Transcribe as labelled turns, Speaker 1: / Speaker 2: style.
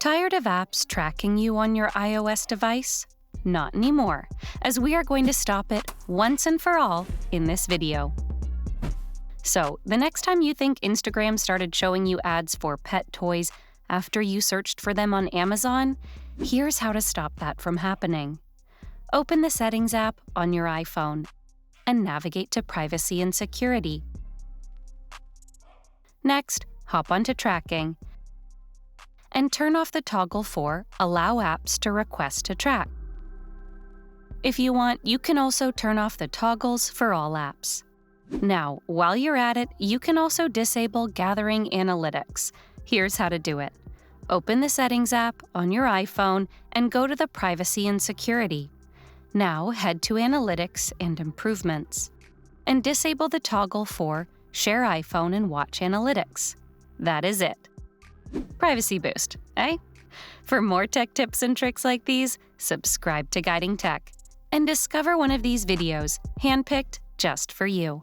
Speaker 1: Tired of apps tracking you on your iOS device? Not anymore, as we are going to stop it once and for all in this video. So, the next time you think Instagram started showing you ads for pet toys after you searched for them on Amazon, here's how to stop that from happening. Open the Settings app on your iPhone and navigate to Privacy and Security. Next, hop onto Tracking and turn off the toggle for Allow apps to request to track. If you want, you can also turn off the toggles for all apps. Now, while you're at it, you can also disable Gathering Analytics. Here's how to do it. Open the Settings app on your iPhone and go to the Privacy and Security. Now head to Analytics and Improvements and disable the toggle for Share iPhone and Watch Analytics. That is it. Privacy boost, eh? For more tech tips and tricks like these, subscribe to Guiding Tech and discover one of these videos handpicked just for you.